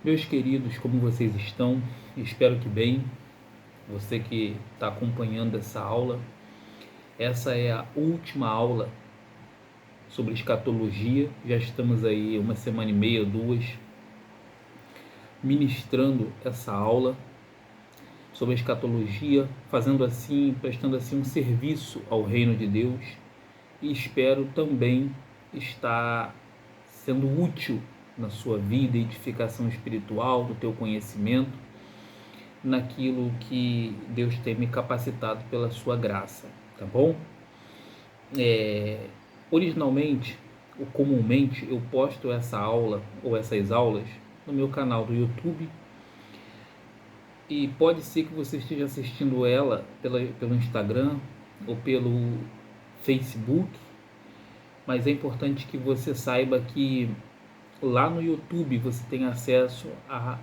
Meus queridos, como vocês estão? Espero que bem. Você que está acompanhando essa aula, essa é a última aula sobre escatologia. Já estamos aí uma semana e meia, duas, ministrando essa aula sobre escatologia, fazendo assim, prestando assim um serviço ao reino de Deus, e espero também estar sendo útil na sua vida, edificação espiritual, do teu conhecimento, naquilo que Deus tem me capacitado pela sua graça, tá bom? Originalmente, ou comumente, eu posto essa aula ou essas aulas no meu canal do YouTube, e pode ser que você esteja assistindo ela pelo Instagram ou pelo Facebook, mas é importante que você saiba que lá no YouTube você tem acesso a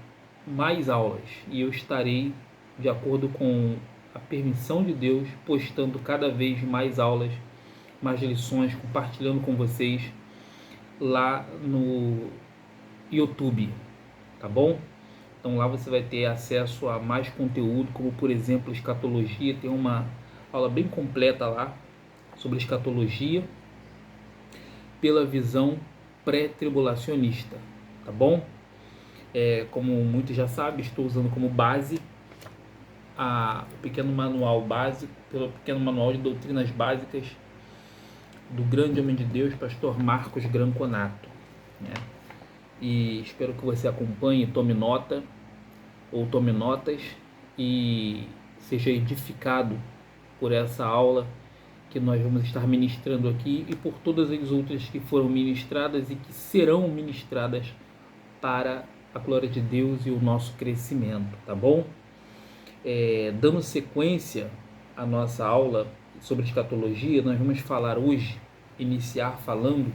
mais aulas, e eu estarei, de acordo com a permissão de Deus, postando cada vez mais aulas, mais lições, compartilhando com vocês lá no YouTube, tá bom? Então lá você vai ter acesso a mais conteúdo, como por exemplo escatologia. Tem uma aula bem completa lá sobre escatologia pela visão pré-tribulacionista, tá bom? Como muitos já sabem, estou usando como base o pequeno manual básico, pelo pequeno manual de doutrinas básicas do grande homem de Deus, pastor Marcos Granconato, né? E espero que você acompanhe, tome nota ou tome notas e seja edificado por essa aula que nós vamos estar ministrando aqui e por todas as outras que foram ministradas e que serão ministradas para a glória de Deus e o nosso crescimento, tá bom? Dando sequência à nossa aula sobre escatologia, nós vamos falar hoje, iniciar falando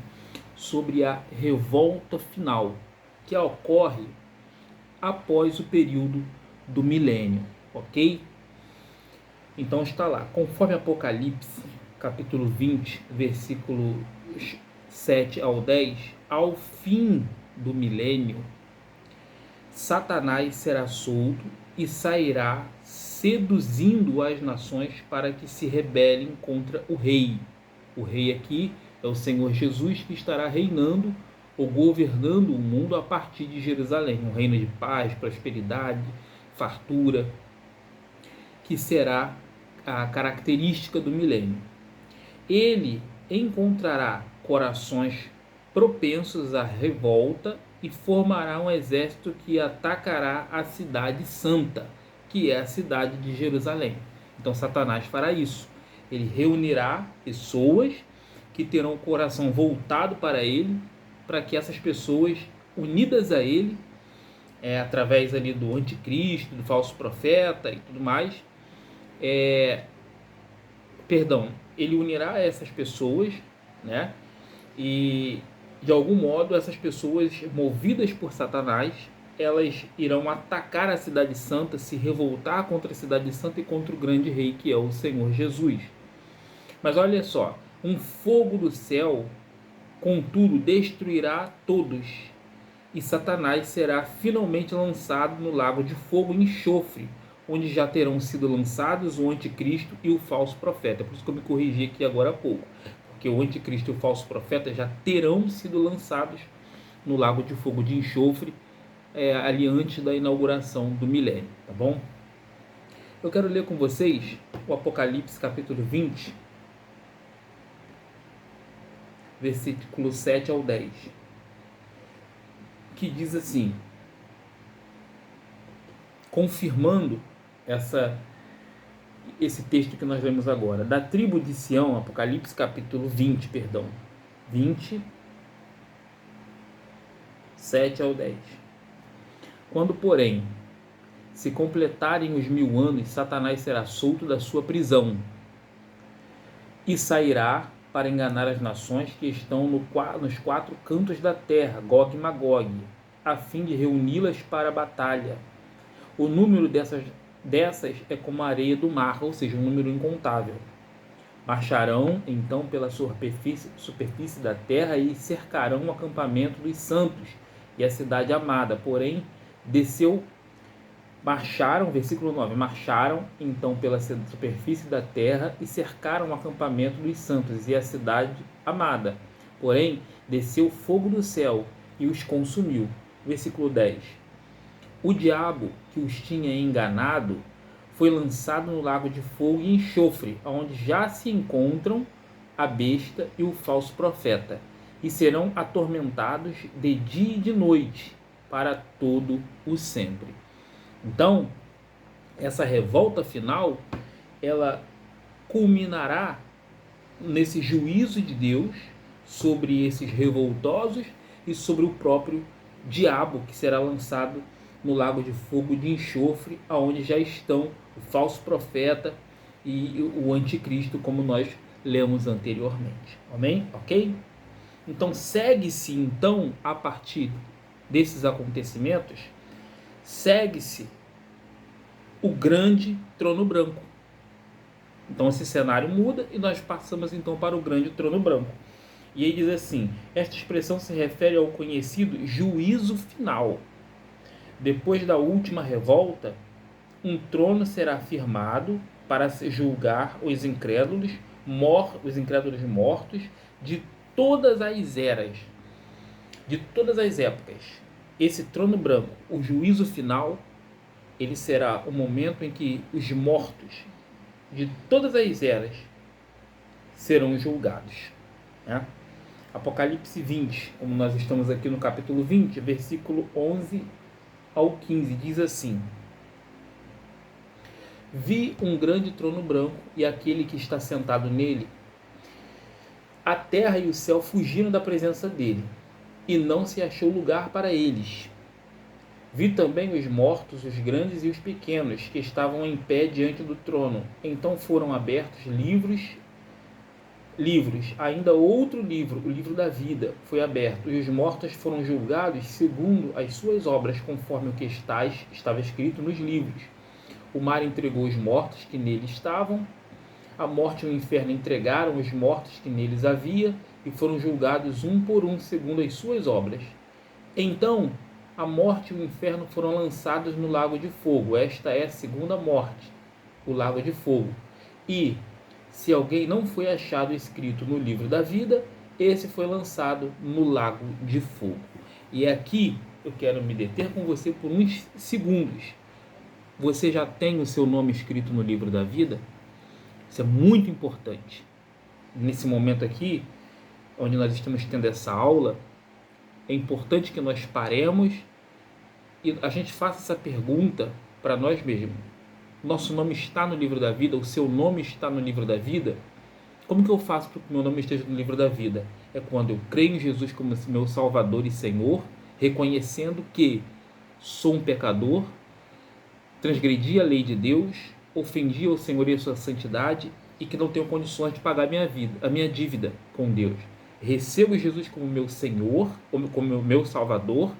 sobre a revolta final, que ocorre após o período do milênio, ok? Então está lá, conforme Apocalipse, capítulo 20, versículos 7 ao 10, ao fim do milênio, Satanás será solto e sairá seduzindo as nações para que se rebelem contra o rei. O rei aqui é o Senhor Jesus, que estará reinando ou governando o mundo a partir de Jerusalém. Um reino de paz, prosperidade, fartura, que será a característica do milênio. Ele encontrará corações propensos à revolta e formará um exército que atacará a cidade santa, que é a cidade de Jerusalém. Então Satanás fará isso. Ele reunirá pessoas que terão o coração voltado para ele, para que essas pessoas, unidas a ele, através ali do anticristo, do falso profeta e tudo mais, ele unirá essas pessoas, né? E de algum modo essas pessoas, movidas por Satanás, elas irão atacar a cidade santa, se revoltar contra a cidade santa e contra o grande rei, que é o Senhor Jesus. Mas olha só, um fogo do céu, contudo, destruirá todos, e Satanás será finalmente lançado no lago de fogo e enxofre, onde já terão sido lançados o anticristo e o falso profeta. Por isso que eu me corrigi aqui agora há pouco, porque o anticristo e o falso profeta já terão sido lançados no lago de fogo de enxofre, ali antes da inauguração do milênio, tá bom? Eu quero ler com vocês o Apocalipse capítulo 20, versículo 7 ao 10, que diz assim, confirmando esse texto que nós lemos agora, da tribo de Sião, Apocalipse capítulo 20, 7 ao 10. Quando, porém, se completarem os 1000 anos, Satanás será solto da sua prisão e sairá para enganar as nações que estão nos 4 cantos da terra, Gog e Magog, a fim de reuni-las para a batalha. O número dessas é como a areia do mar, ou seja, um número incontável. Marcharão então pela superfície da terra e cercarão o acampamento dos santos e a cidade amada, porém versículo 9, marcharam então pela superfície da terra e cercaram o acampamento dos santos e a cidade amada. Porém, desceu fogo do céu e os consumiu. Versículo 10. O diabo que os tinha enganado foi lançado no lago de fogo e enxofre, onde já se encontram a besta e o falso profeta, e serão atormentados de dia e de noite para todo o sempre. Então, essa revolta final, ela culminará nesse juízo de Deus sobre esses revoltosos e sobre o próprio diabo, que será lançado no lago de fogo de enxofre, aonde já estão o falso profeta e o anticristo, como nós lemos anteriormente. Amém? Ok? Então, segue-se, então, a partir desses acontecimentos, segue-se o grande trono branco. Então, esse cenário muda e nós passamos, então, para o grande trono branco. E aí diz assim, esta expressão se refere ao conhecido juízo final. Depois da última revolta, um trono será firmado para julgar os incrédulos mortos de todas as eras, de todas as épocas. Esse trono branco, o juízo final, ele será o momento em que os mortos de todas as eras serão julgados, né? Apocalipse 20, como nós estamos aqui no capítulo 20, versículo 11 ao 15, diz assim: Vi um grande trono branco e aquele que está sentado nele. A terra e o céu fugiram da presença dele, e não se achou lugar para eles. Vi também os mortos, os grandes e os pequenos, que estavam em pé diante do trono. Então foram abertos livros, ainda outro livro, o livro da vida, foi aberto, e os mortos foram julgados segundo as suas obras, conforme o que estava escrito nos livros. O mar entregou os mortos que nele estavam, a morte e o inferno entregaram os mortos que neles havia, e foram julgados um por um, segundo as suas obras. Então, a morte e o inferno foram lançados no lago de fogo. Esta é a segunda morte, o lago de fogo. E, se alguém não foi achado escrito no livro da vida, esse foi lançado no lago de fogo. E aqui eu quero me deter com você por uns segundos. Você já tem o seu nome escrito no livro da vida? Isso é muito importante. Nesse momento aqui, onde nós estamos tendo essa aula, é importante que nós paremos e a gente faça essa pergunta para nós mesmos. Nosso nome está no livro da vida? O seu nome está no livro da vida? Como que eu faço para que o meu nome esteja no livro da vida? É quando eu creio em Jesus como meu Salvador e Senhor, reconhecendo que sou um pecador, transgredi a lei de Deus, ofendi ao Senhor e a sua santidade e que não tenho condições de pagar a minha dívida com Deus. Recebo Jesus como meu Senhor, como meu Salvador,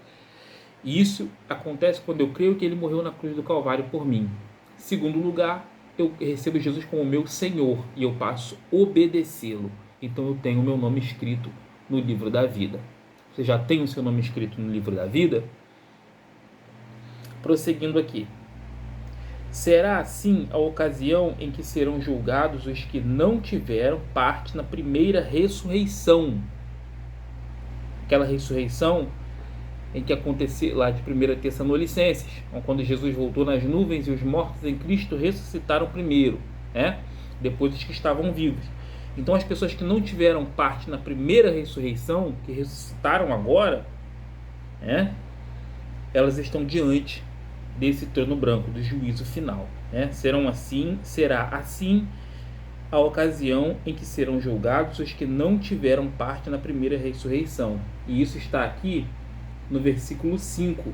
e isso acontece quando eu creio que Ele morreu na cruz do Calvário por mim. Segundo lugar, eu recebo Jesus como meu Senhor e eu passo a obedecê-lo. Então eu tenho o meu nome escrito no livro da vida. Você já tem o seu nome escrito no livro da vida? Prosseguindo aqui. Será assim a ocasião em que serão julgados os que não tiveram parte na primeira ressurreição. Aquela ressurreição em que aconteceu lá de 1 Tessalonicenses, quando Jesus voltou nas nuvens e os mortos em Cristo ressuscitaram primeiro, né? Depois os que estavam vivos. Então as pessoas que não tiveram parte na primeira ressurreição, que ressuscitaram agora, né? Elas estão diante desse trono branco, do juízo final, né? Será assim a ocasião em que serão julgados os que não tiveram parte na primeira ressurreição. E isso está aqui no versículo 5.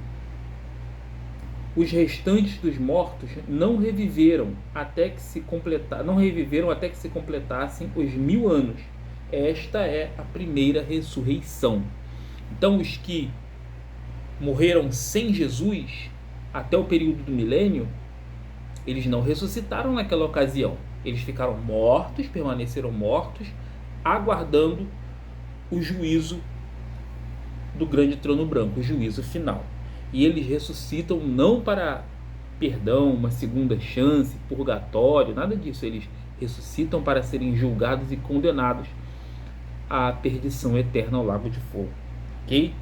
Os restantes dos mortos não reviveram até que se completassem os 1000 anos. Esta é a primeira ressurreição. Então os que morreram sem Jesus até o período do milênio, eles não ressuscitaram naquela ocasião. Eles ficaram mortos, permaneceram mortos, aguardando o juízo do grande trono branco, o juízo final. E eles ressuscitam não para perdão, uma segunda chance, purgatório, nada disso. Eles ressuscitam para serem julgados e condenados à perdição eterna ao lago de fogo. Ok?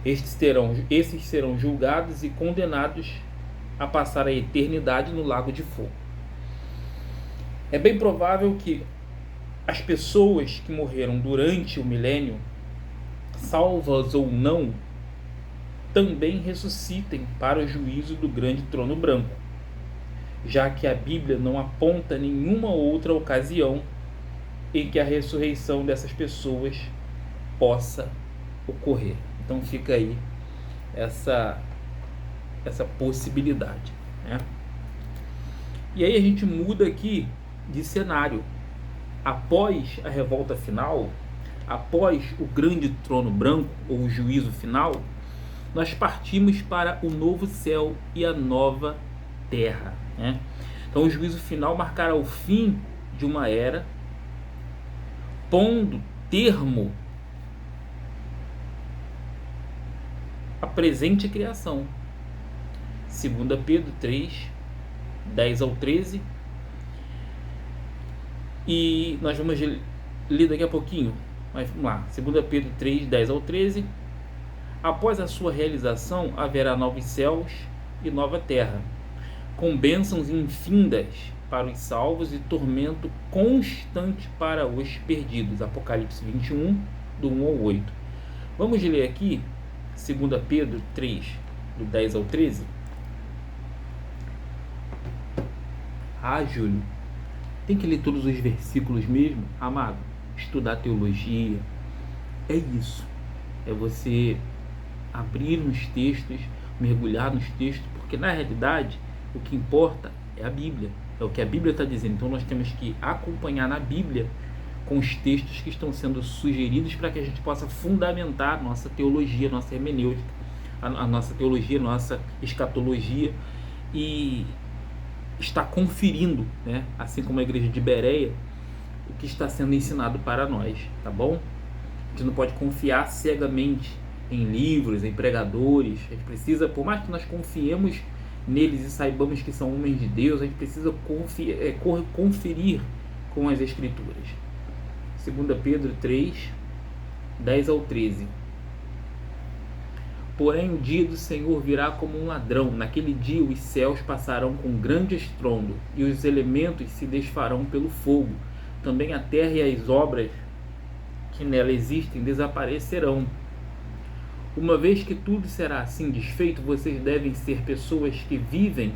Esses serão julgados e condenados a passar a eternidade no lago de fogo. É bem provável que as pessoas que morreram durante o milênio, salvas ou não, também ressuscitem para o juízo do grande trono branco, já que a Bíblia não aponta nenhuma outra ocasião em que a ressurreição dessas pessoas possa ocorrer. Então fica aí essa possibilidade, né? E aí a gente muda aqui de cenário. Após a revolta final, após o grande trono branco, ou o juízo final, nós partimos para o novo céu e a nova terra, né? Então o juízo final marcará o fim de uma era, pondo termo à presente criação. 2 Pedro 3, 10 ao 13. E nós vamos ler daqui a pouquinho, mas vamos lá. 2 Pedro 3, 10 ao 13. Após a sua realização, haverá novos céus e nova terra, com bênçãos infindas para os salvos e tormento constante para os perdidos. Apocalipse 21, do 1 ao 8. Vamos ler aqui 2 Pedro 3, do 10 ao 13. Júlio, tem que ler todos os versículos mesmo? Amado, estudar teologia é isso. É você abrir nos textos, mergulhar nos textos, porque na realidade o que importa é a Bíblia, é o que a Bíblia está dizendo. Então nós temos que acompanhar na Bíblia com os textos que estão sendo sugeridos para que a gente possa fundamentar nossa teologia, nossa hermenêutica, a nossa teologia, nossa escatologia, e está conferindo, né, assim como a igreja de Bereia, o que está sendo ensinado para nós, tá bom? A gente não pode confiar cegamente em livros, em pregadores. A gente precisa, por mais que nós confiemos neles e saibamos que são homens de Deus, a gente precisa conferir com as Escrituras. 2 Pedro 3, 10 ao 13. Porém o dia do Senhor virá como um ladrão. Naquele dia os céus passarão com grande estrondo, e os elementos se desfarão pelo fogo. Também a terra e as obras que nela existem desaparecerão. Uma vez que tudo será assim desfeito, vocês devem ser pessoas que vivem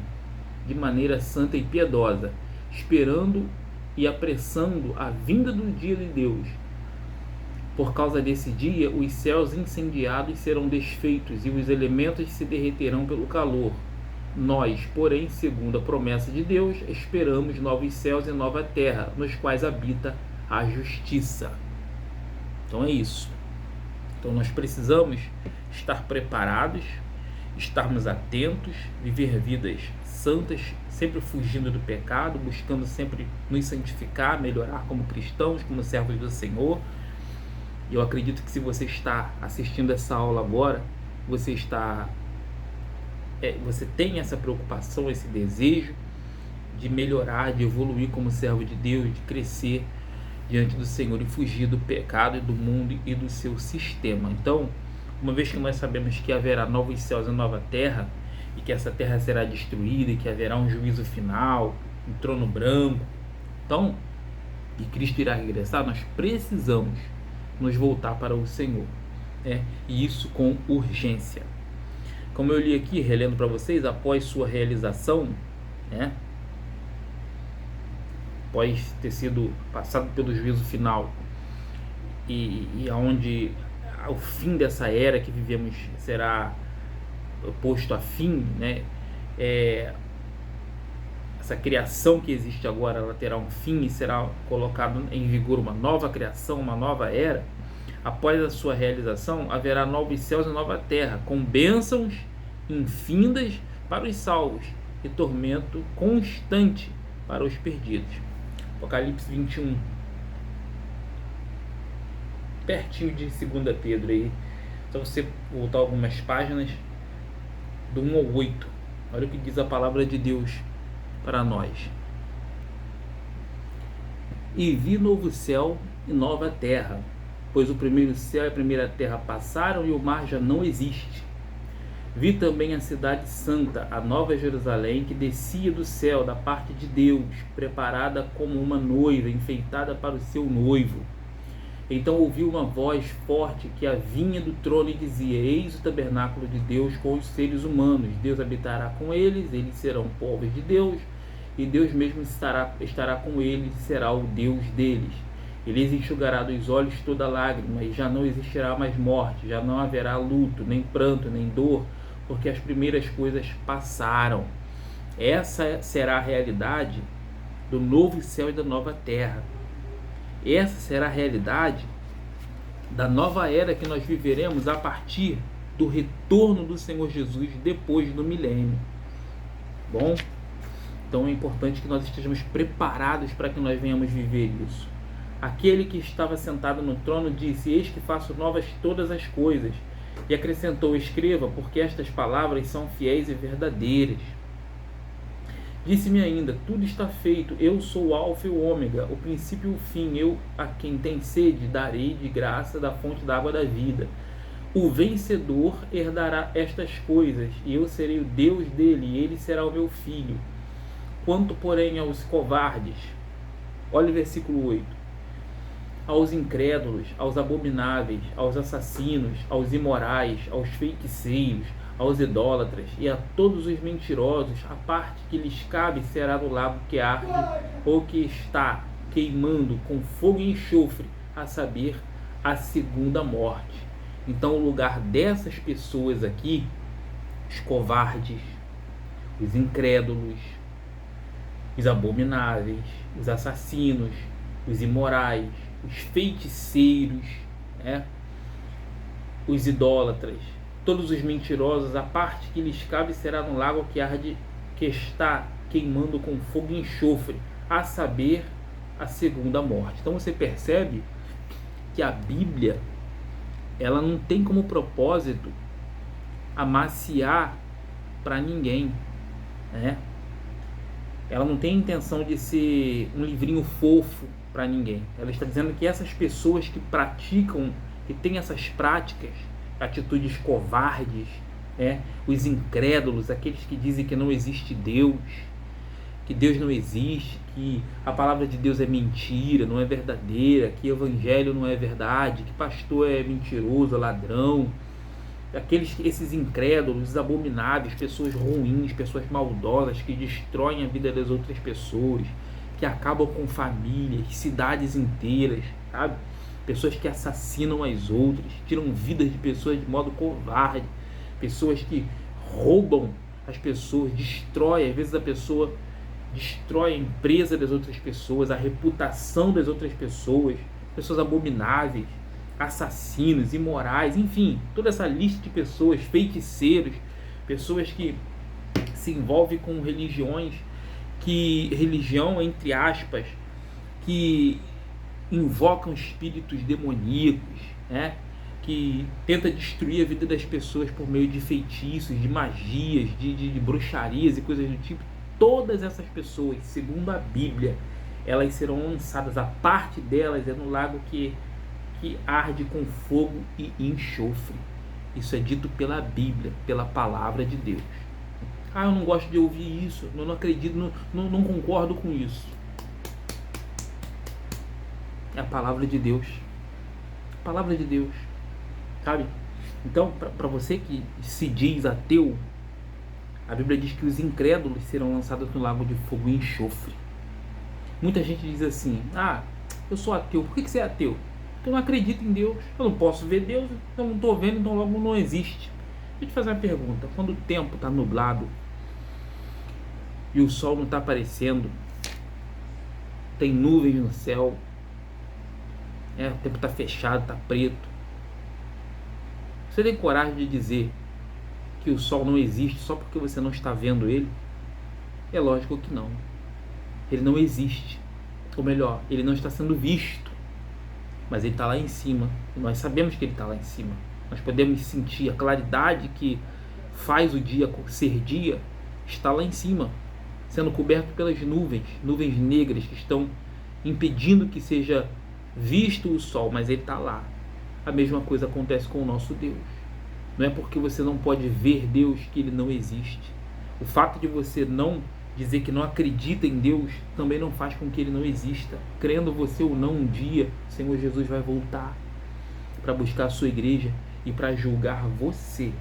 de maneira santa e piedosa, esperando e apressando a vinda do dia de Deus. Por causa desse dia, os céus incendiados serão desfeitos e os elementos se derreterão pelo calor. Nós, porém, segundo a promessa de Deus, esperamos novos céus e nova terra, nos quais habita a justiça. Então é isso. Então nós precisamos estar preparados, estarmos atentos, viver vidas santas, sempre fugindo do pecado, buscando sempre nos santificar, melhorar como cristãos, como servos do Senhor. E eu acredito que se você está assistindo essa aula agora, você tem essa preocupação, esse desejo de melhorar, de evoluir como servo de Deus, de crescer diante do Senhor e fugir do pecado e do mundo e do seu sistema. Então, uma vez que nós sabemos que haverá novos céus e nova terra, e que essa terra será destruída, e que haverá um juízo final, um trono branco, então, e Cristo irá regressar, nós precisamos nos voltar para o Senhor, né? E isso com urgência. Como eu li aqui, relendo para vocês, após sua realização, né, após ter sido passado pelo juízo final, e aonde o fim dessa era que vivemos será posto a fim, né? Essa criação que existe agora, ela terá um fim e será colocado em vigor uma nova criação, uma nova era. Após a sua realização, haverá novos céus e nova terra, com bênçãos infindas para os salvos e tormento constante para os perdidos. Apocalipse 21. Pertinho de 2 Pedro aí. Então você voltar algumas páginas do 1 ao 8. Olha o que diz a palavra de Deus para nós. E vi novo céu e nova terra, pois o primeiro céu e a primeira terra passaram e o mar já não existe. Vi também a cidade santa, a nova Jerusalém, que descia do céu da parte de Deus, preparada como uma noiva, enfeitada para o seu noivo. Então ouvi uma voz forte que vinha do trono e dizia: Eis o tabernáculo de Deus com os seres humanos. Deus habitará com eles, eles serão povos de Deus, e Deus mesmo estará com eles e será o Deus deles. Ele lhes enxugará dos olhos toda lágrima, e já não existirá mais morte, já não haverá luto, nem pranto, nem dor, porque as primeiras coisas passaram. Essa será a realidade do novo céu e da nova terra. Essa será a realidade da nova era que nós viveremos a partir do retorno do Senhor Jesus depois do milênio. Bom, então é importante que nós estejamos preparados para que nós venhamos viver isso. Aquele que estava sentado no trono disse: Eis que faço novas todas as coisas. E acrescentou: Escreva, porque estas palavras são fiéis e verdadeiras. Disse-me ainda: Tudo está feito, eu sou o Alfa e o Ômega, o princípio e o fim. Eu, a quem tem sede, darei de graça da fonte da água da vida. O vencedor herdará estas coisas, e eu serei o Deus dele, e ele será o meu filho. Quanto, porém, aos covardes, olha o versículo 8. Aos incrédulos, aos abomináveis, aos assassinos, aos imorais, aos feiticeiros, aos idólatras e a todos os mentirosos, a parte que lhes cabe será no lago que arde ou que está queimando com fogo e enxofre, a saber, a segunda morte. Então o lugar dessas pessoas aqui, os covardes, os incrédulos, os abomináveis, os assassinos, os imorais, os feiticeiros, os idólatras, todos os mentirosos, a parte que lhes cabe será no lago que arde, que está queimando com fogo e enxofre, a saber, a segunda morte. Então você percebe que a Bíblia, ela não tem como propósito amaciar para ninguém, Ela não tem intenção de ser um livrinho fofo para ninguém. Ela está dizendo que essas pessoas que praticam, que têm essas práticas, atitudes covardes, os incrédulos, aqueles que dizem que não existe Deus, que Deus não existe, que a palavra de Deus é mentira, não é verdadeira, que o evangelho não é verdade, que pastor é mentiroso, ladrão, esses incrédulos, abomináveis, pessoas ruins, pessoas maldosas que destroem a vida das outras pessoas, que acabam com famílias, cidades inteiras, sabe? Pessoas que assassinam as outras, tiram vidas de pessoas de modo covarde, pessoas que roubam as pessoas, destroem, às vezes a pessoa destrói a empresa das outras pessoas, a reputação das outras pessoas, pessoas abomináveis, assassinos, imorais, enfim, toda essa lista de pessoas, feiticeiros, pessoas que se envolvem com religião entre aspas, que invocam espíritos demoníacos, que tenta destruir a vida das pessoas por meio de feitiços, de magias, de bruxarias e coisas do tipo. Todas essas pessoas, segundo a Bíblia, elas serão lançadas, a parte delas é no lago que arde com fogo e enxofre. Isso é dito pela Bíblia, pela palavra de Deus. Eu não gosto de ouvir isso, eu não acredito, não concordo com isso. É a palavra de Deus. A palavra de Deus, sabe? Então, para você que se diz ateu, a Bíblia diz que os incrédulos serão lançados no lago de fogo e enxofre. Muita gente diz assim: eu sou ateu. Por que você é ateu? Porque eu não acredito em Deus. Eu não posso ver Deus, eu não estou vendo, então logo não existe. Deixa eu te fazer uma pergunta. Quando o tempo está nublado e o sol não está aparecendo, tem nuvens no céu, o tempo está fechado, está preto, você tem coragem de dizer que o sol não existe só porque você não está vendo ele? É lógico que não. Ele não existe. Ou melhor, ele não está sendo visto. Mas ele está lá em cima. E nós sabemos que ele está lá em cima. Nós podemos sentir a claridade que faz o dia ser dia, está lá em cima, sendo coberto pelas nuvens negras que estão impedindo que seja visto o sol, mas ele está lá. A mesma coisa acontece com o nosso Deus. Não é porque você não pode ver Deus que ele não existe. O fato de você não dizer que não acredita em Deus também não faz com que ele não exista. Crendo você ou não, um dia o Senhor Jesus vai voltar para buscar a sua igreja e para julgar você.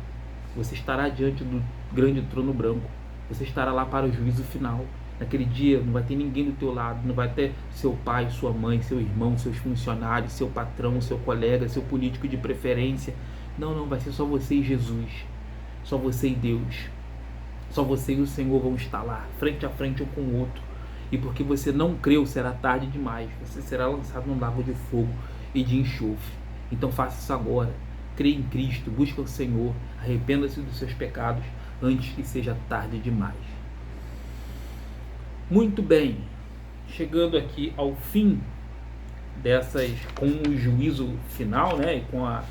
Você estará diante do grande trono branco. Você estará lá para o juízo final. Naquele dia não vai ter ninguém do teu lado, não vai ter seu pai, sua mãe, seu irmão, seus funcionários, seu patrão, seu colega, seu político de preferência. Não, vai ser só você e Jesus. Só você e Deus. Só você e o Senhor vão estar lá, frente a frente um com o outro. E porque você não creu, será tarde demais. Você será lançado num lago de fogo e de enxofre. Então faça isso agora. Crê em Cristo, busque o Senhor, arrependa-se dos seus pecados antes que seja tarde demais. Muito bem, chegando aqui ao fim com o juízo final, né, e com o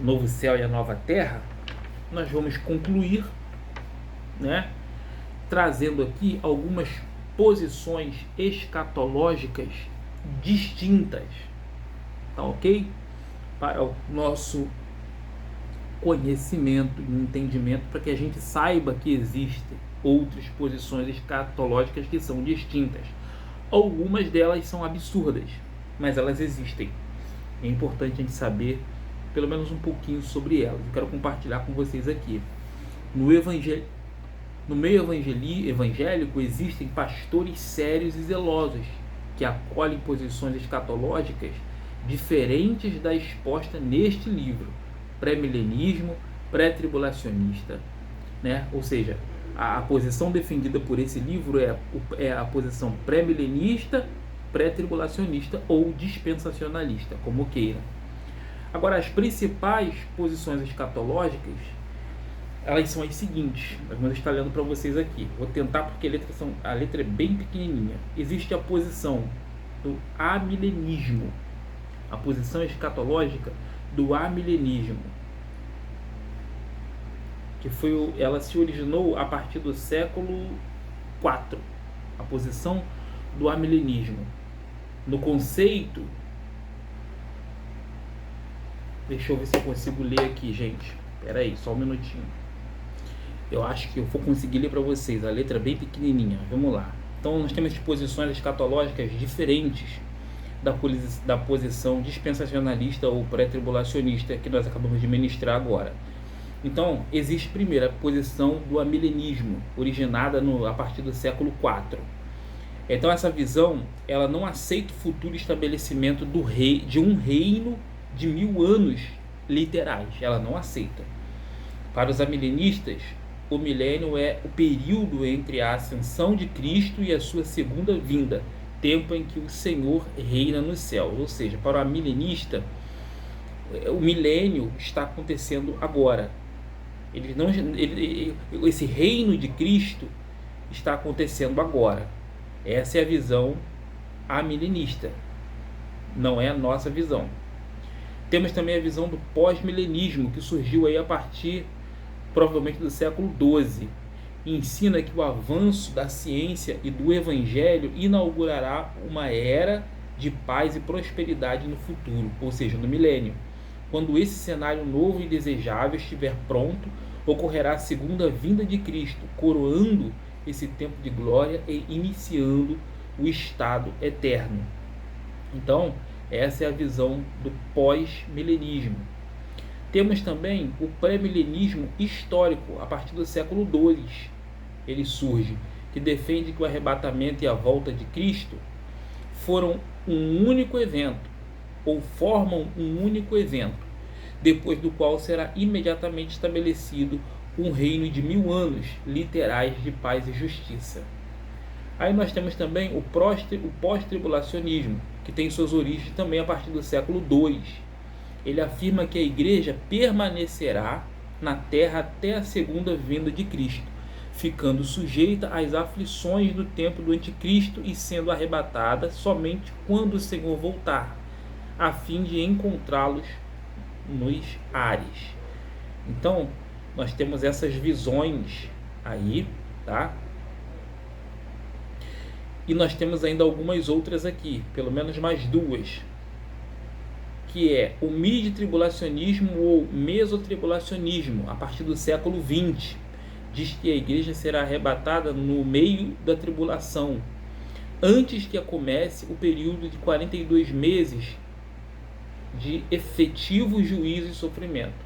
novo céu e a nova terra, nós vamos concluir, né, trazendo aqui algumas posições escatológicas distintas, tá ok? Para o nosso conhecimento e entendimento, para que a gente saiba que existem outras posições escatológicas que são distintas. Algumas delas são absurdas, mas elas existem. É importante a gente saber pelo menos um pouquinho sobre elas. Eu quero compartilhar com vocês aqui. No meio evangélico existem pastores sérios e zelosos que acolhem posições escatológicas diferentes da exposta neste livro, pré-milenismo, pré-tribulacionista, né? Ou seja, a posição defendida por esse livro é a posição pré-milenista, pré-tribulacionista ou dispensacionalista, como queira. Agora, as principais posições escatológicas, elas são as seguintes. Eu vou estar lendo para vocês aqui. Vou tentar porque a letra é bem pequenininha. Existe a posição do amilenismo, a posição escatológica do amilenismo, que ela se originou a partir do século IV, a posição do amilenismo. No conceito, deixa eu ver se eu consigo ler aqui, gente. Espera aí, só um minutinho. Eu acho que eu vou conseguir ler para vocês. A letra é bem pequenininha. Vamos lá. Então, nós temos posições escatológicas diferentes da posição dispensacionalista ou pré-tribulacionista que nós acabamos de ministrar agora. Então, existe primeiro a posição do amilenismo, originada a partir do século IV. Então, essa visão, ela não aceita o futuro estabelecimento de um reino de 1000 anos literais. Ela não aceita. Para os amilenistas, o milênio é o período entre a ascensão de Cristo e a sua segunda vinda, tempo em que o Senhor reina no céu. Ou seja, para o amilenista, o milênio está acontecendo agora. Esse reino de Cristo está acontecendo agora. Essa é a visão amilenista. Não é a nossa visão. Temos também a visão do pós-milenismo, que surgiu aí a partir, provavelmente, do século XII. Ensina que o avanço da ciência e do evangelho inaugurará uma era de paz e prosperidade no futuro, ou seja, no milênio. Quando esse cenário novo e desejável estiver pronto, ocorrerá a segunda vinda de Cristo, coroando esse tempo de glória e iniciando o estado eterno. Então, essa é a visão do pós-milenismo. Temos também o pré-milenismo histórico, a partir do século II. Ele surge, que defende que o arrebatamento e a volta de Cristo foram um único evento, ou formam um único evento, depois do qual será imediatamente estabelecido um reino de 1000 anos literais de paz e justiça. Aí nós temos também o pós-tribulacionismo, que tem suas origens também a partir do século II. Ele afirma que a igreja permanecerá na terra até a segunda vinda de Cristo, ficando sujeita às aflições do tempo do anticristo e sendo arrebatada somente quando o Senhor voltar, a fim de encontrá-los nos ares. Então, nós temos essas visões aí, tá? E nós temos ainda algumas outras aqui, pelo menos mais duas, que é o mid-tribulacionismo ou mesotribulacionismo, a partir do século 20. Diz que a igreja será arrebatada no meio da tribulação, antes que comece o período de 42 meses de efetivo juízo e sofrimento.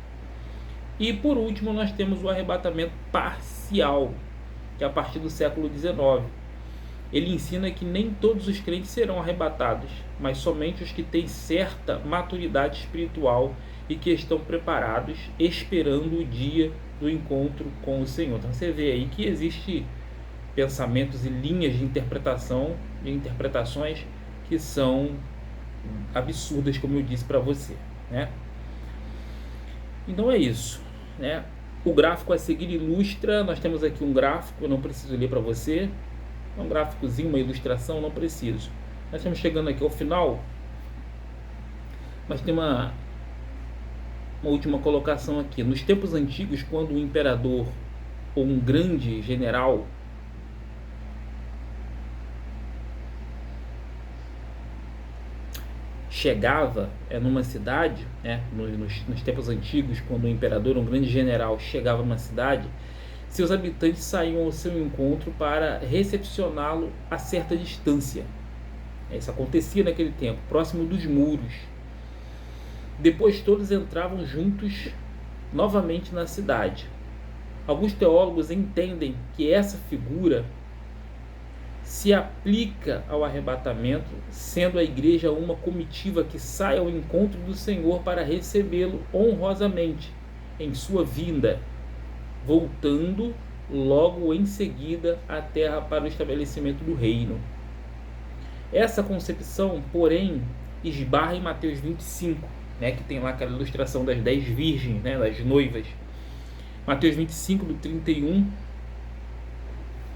E por último nós temos o arrebatamento parcial, que é a partir do século 19. Ele ensina que nem todos os crentes serão arrebatados, mas somente os que têm certa maturidade espiritual e que estão preparados, esperando o dia do encontro com o Senhor. Então você vê aí que existe pensamentos e linhas de interpretações que são absurdas, como eu disse para você, né? Então é isso, né? O gráfico a seguir ilustra, nós temos aqui um gráfico, eu não preciso ler para você, é um gráficozinho, uma ilustração, não preciso. Nós estamos chegando aqui ao final, mas tem uma última colocação aqui. Nos tempos antigos, quando um imperador ou um grande general chegava numa cidade, né, nos tempos antigos, quando um imperador, um grande general chegava numa cidade, seus habitantes saíam ao seu encontro para recepcioná-lo a certa distância. Isso acontecia naquele tempo, próximo dos muros. Depois todos entravam juntos novamente na cidade. Alguns teólogos entendem que essa figura se aplica ao arrebatamento, sendo a igreja uma comitiva que sai ao encontro do Senhor para recebê-lo honrosamente em sua vinda, voltando logo em seguida à terra para o estabelecimento do reino. Essa concepção, porém, esbarra em Mateus 25, né, que tem lá aquela ilustração das 10 virgens, né, das noivas. Mateus 25, do 31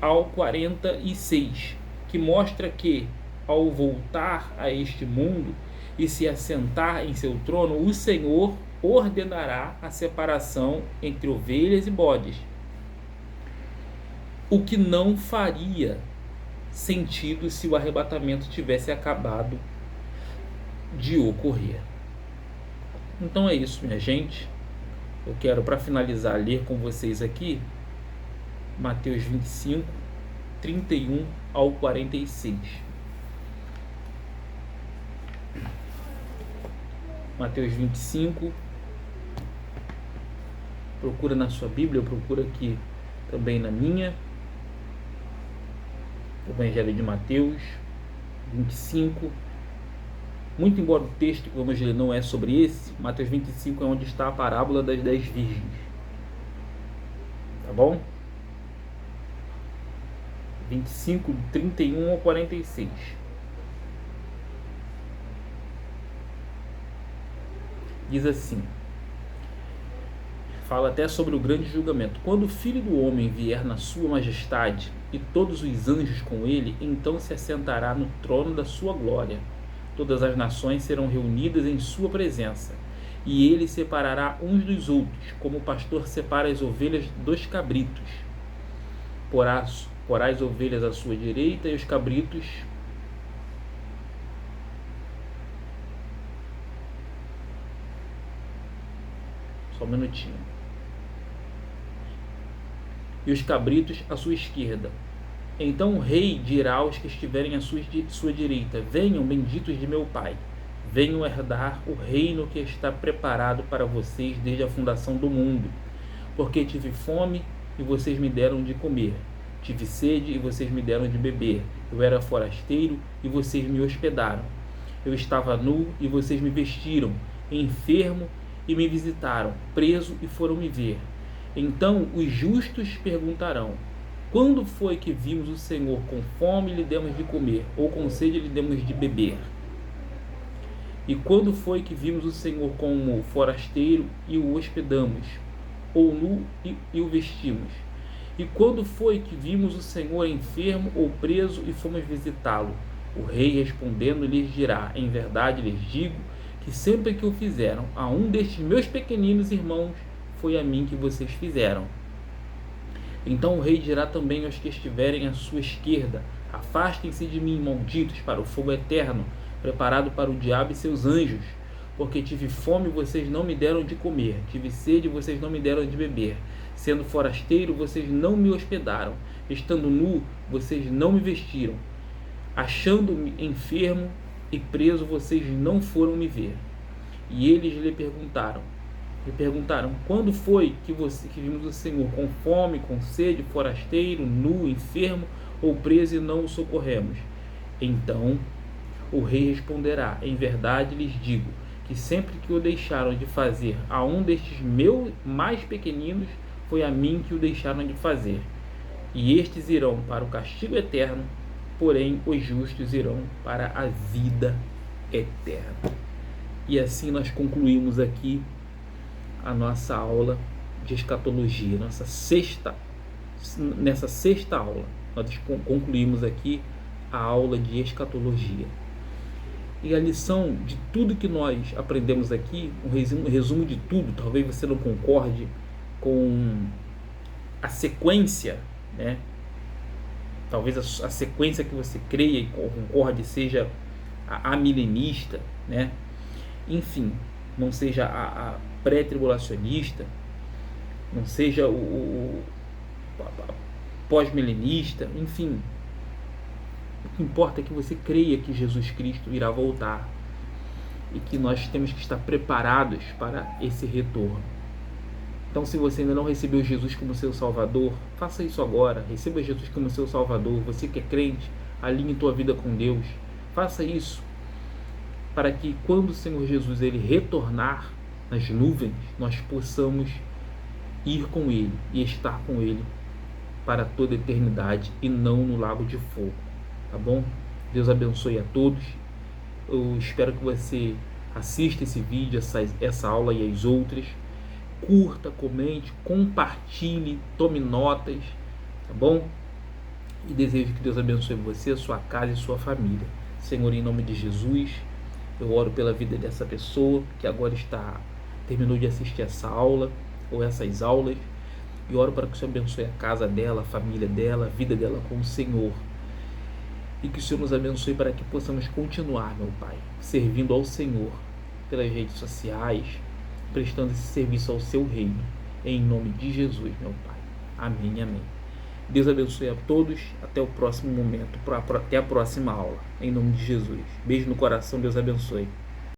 ao 46, que mostra que, ao voltar a este mundo e se assentar em seu trono, o Senhor ordenará a separação entre ovelhas e bodes, o que não faria sentido se o arrebatamento tivesse acabado de ocorrer. Então é isso, minha gente. Eu quero, para finalizar, ler com vocês aqui Mateus 25, 31 ao 46. Mateus 25, procura na sua Bíblia, procura aqui também na minha, Evangelho de Mateus 25. Muito embora o texto que vamos ler não é sobre esse, Mateus 25 é onde está a parábola das 10 virgens. Tá bom? 25, 31 ao 46. Diz assim, fala até sobre o grande julgamento. Quando o Filho do Homem vier na sua majestade e todos os anjos com ele, então se assentará no trono da sua glória. Todas as nações serão reunidas em sua presença, e ele separará uns dos outros, como o pastor separa as ovelhas dos cabritos. Porá as ovelhas à sua direita e os cabritos só um minutinho. E os cabritos à sua esquerda. Então o rei dirá aos que estiverem à sua direita: venham, benditos de meu Pai, venham herdar o reino que está preparado para vocês desde a fundação do mundo. Porque tive fome e vocês me deram de comer, tive sede e vocês me deram de beber, eu era forasteiro e vocês me hospedaram, eu estava nu e vocês me vestiram, enfermo e me visitaram, preso e foram me ver. Então os justos perguntarão: quando foi que vimos o Senhor com fome e lhe demos de comer, ou com sede e lhe demos de beber? E quando foi que vimos o Senhor como forasteiro e o hospedamos, ou nu e o vestimos? E quando foi que vimos o Senhor enfermo ou preso e fomos visitá-lo? O rei respondendo lhes dirá: em verdade lhes digo que sempre que o fizeram a um destes meus pequeninos irmãos, foi a mim que vocês fizeram. Então o rei dirá também aos que estiverem à sua esquerda: afastem-se de mim, malditos, para o fogo eterno, preparado para o diabo e seus anjos. Porque tive fome e vocês não me deram de comer, tive sede e vocês não me deram de beber. Sendo forasteiro, vocês não me hospedaram, estando nu, vocês não me vestiram. Achando-me enfermo e preso, vocês não foram me ver. E eles lhe perguntaram, quando foi que vimos o Senhor com fome, com sede, forasteiro, nu, enfermo ou preso e não o socorremos? Então o rei responderá: em verdade lhes digo, que sempre que o deixaram de fazer a um destes meus mais pequeninos, foi a mim que o deixaram de fazer. E estes irão para o castigo eterno, porém os justos irão para a vida eterna. E assim nós concluímos aqui a nossa aula de escatologia, nessa sexta aula, nós concluímos aqui a aula de escatologia. E a lição de tudo que nós aprendemos aqui, um resumo de tudo, talvez você não concorde com a sequência, né? Talvez a sequência que você creia e concorde seja a milenista, né? Enfim, não seja a pré-tribulacionista, não seja o pós-milenista, enfim. O que importa é que você creia que Jesus Cristo irá voltar e que nós temos que estar preparados para esse retorno. Então, se você ainda não recebeu Jesus como seu Salvador, faça isso agora. Receba Jesus como seu Salvador. Você que é crente, alinhe tua vida com Deus. Faça isso para que quando o Senhor Jesus ele retornar nas nuvens, nós possamos ir com Ele e estar com Ele para toda a eternidade e não no lago de fogo. Tá bom? Deus abençoe a todos. Eu espero que você assista esse vídeo, essa aula e as outras. Curta, comente, compartilhe, tome notas, tá bom? E desejo que Deus abençoe você, a sua casa e sua família. Senhor, em nome de Jesus, eu oro pela vida dessa pessoa que agora terminou de assistir essa aula ou essas aulas, e oro para que o Senhor abençoe a casa dela, a família dela, a vida dela com o Senhor. E que o Senhor nos abençoe para que possamos continuar, meu Pai, servindo ao Senhor pelas redes sociais, prestando esse serviço ao seu reino, em nome de Jesus, meu Pai. Amém, amém. Deus abençoe a todos, até o próximo momento, até a próxima aula, em nome de Jesus. Beijo no coração, Deus abençoe.